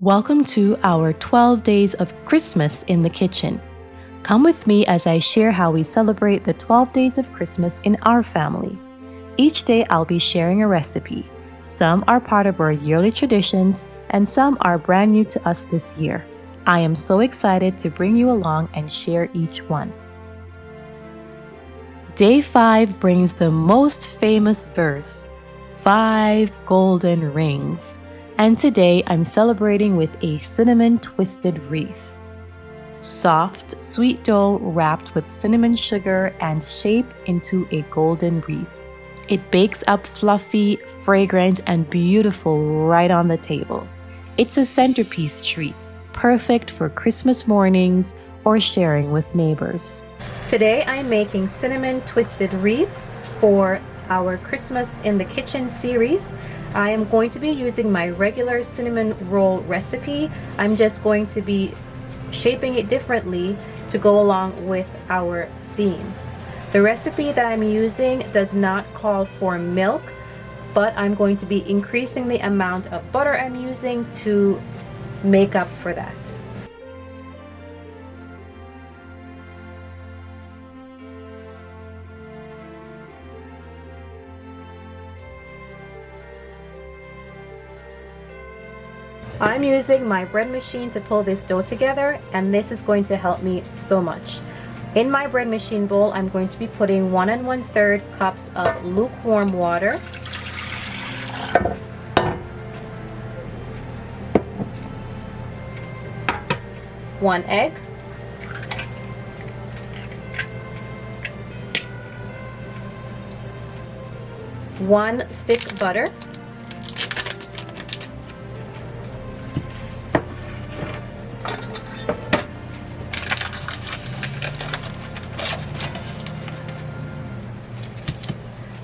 Welcome to our 12 days of Christmas in the kitchen. Come with me as I share how we celebrate the 12 days of Christmas in our family. Each day I'll be sharing a recipe. Some are part of our yearly traditions, and some are brand new to us this year. I am so excited to bring you along and share each one. Day 5 brings the most famous verse, 5 golden rings. And today I'm celebrating with a cinnamon twisted wreath. Soft, sweet dough wrapped with cinnamon sugar and shaped into a golden wreath. It bakes up fluffy, fragrant, and beautiful right on the table. It's a centerpiece treat, perfect for Christmas mornings or sharing with neighbors. Today I'm making cinnamon twisted wreaths for our Christmas in the Kitchen series. I am going to be using my regular cinnamon roll recipe. I'm just going to be shaping it differently to go along with our theme. The recipe that I'm using does not call for milk, but I'm going to be increasing the amount of butter I'm using to make up for that. I'm using my bread machine to pull this dough together, and this is going to help me so much. In my bread machine bowl, I'm going to be putting 1 1/3 cups of lukewarm water, 1 egg, 1 stick butter,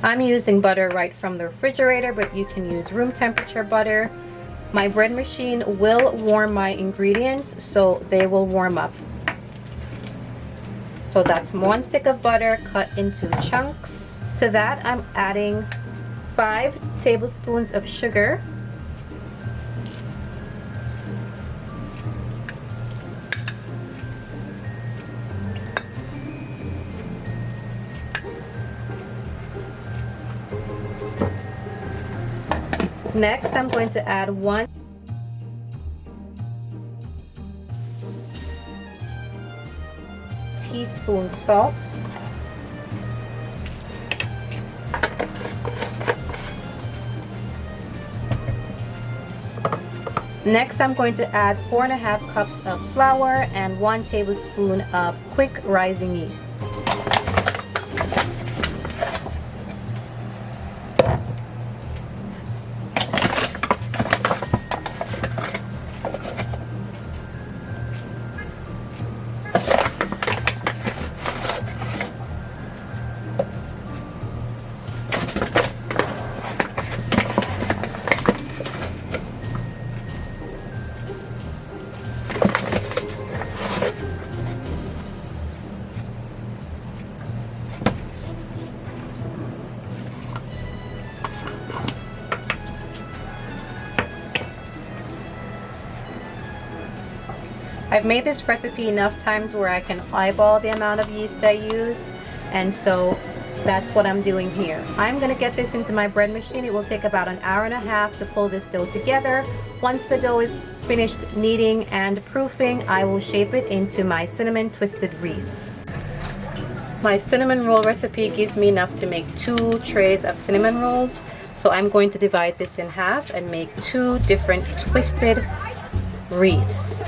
I'm using butter right from the refrigerator, but you can use room temperature butter. My bread machine will warm my ingredients, so they will warm up. So that's 1 stick of butter cut into chunks. To that, I'm adding 5 tablespoons of sugar, next, I'm going to add 1 teaspoon salt, next I'm going to add 4 1/2 cups of flour and 1 tablespoon of quick rising yeast. I've made this recipe enough times where I can eyeball the amount of yeast I use, and so that's what I'm doing here. I'm going to get this into my bread machine. It will take about 1.5 hours to pull this dough together. Once the dough is finished kneading and proofing, I will shape it into my cinnamon twisted wreaths. My cinnamon roll recipe gives me enough to make 2 trays of cinnamon rolls, so I'm going to divide this in half and make 2 different twisted wreaths.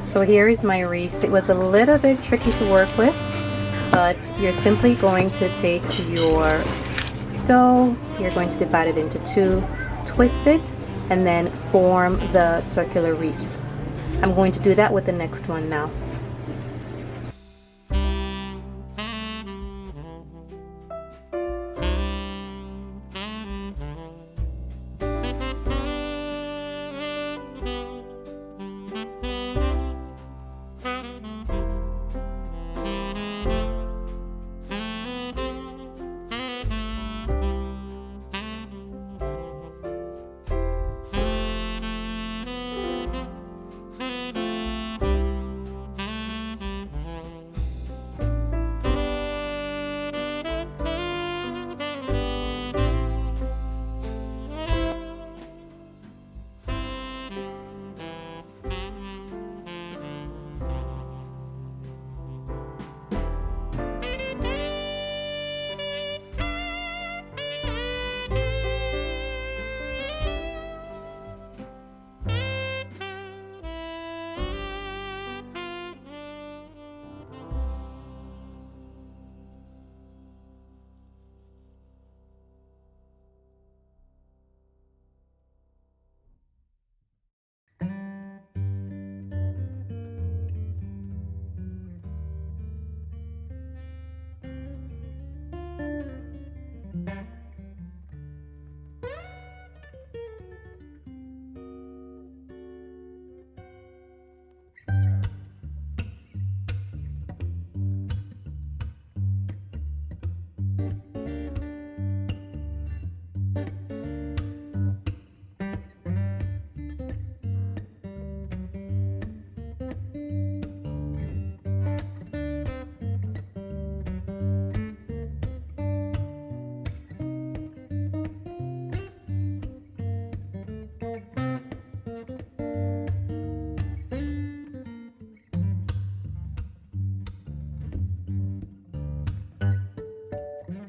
So here is my wreath. It was a little bit tricky to work with, but you're simply going to take your dough, you're going to divide it into two, twist it, and then form the circular wreath. I'm going to do that with the next one now.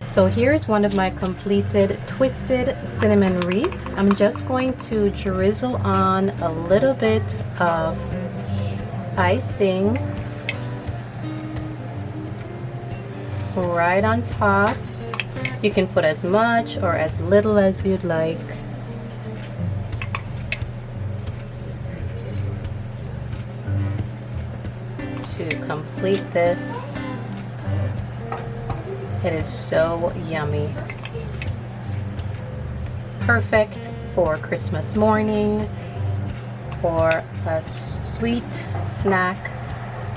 So here's one of my completed twisted cinnamon wreaths. I'm just going to drizzle on a little bit of icing right on top. You can put as much or as little as you'd like. To complete this. It is so yummy. Perfect for Christmas morning or a sweet snack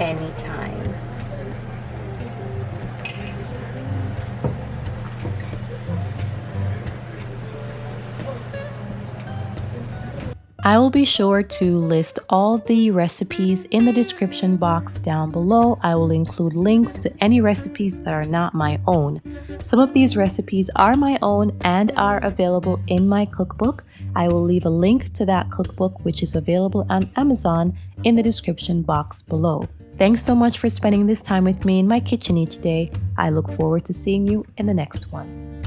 anytime. I will be sure to list all the recipes in the description box down below. I will include links to any recipes that are not my own. Some of these recipes are my own and are available in my cookbook. I will leave a link to that cookbook, which is available on Amazon, in the description box below. Thanks so much for spending this time with me in my kitchen each day. I look forward to seeing you in the next one.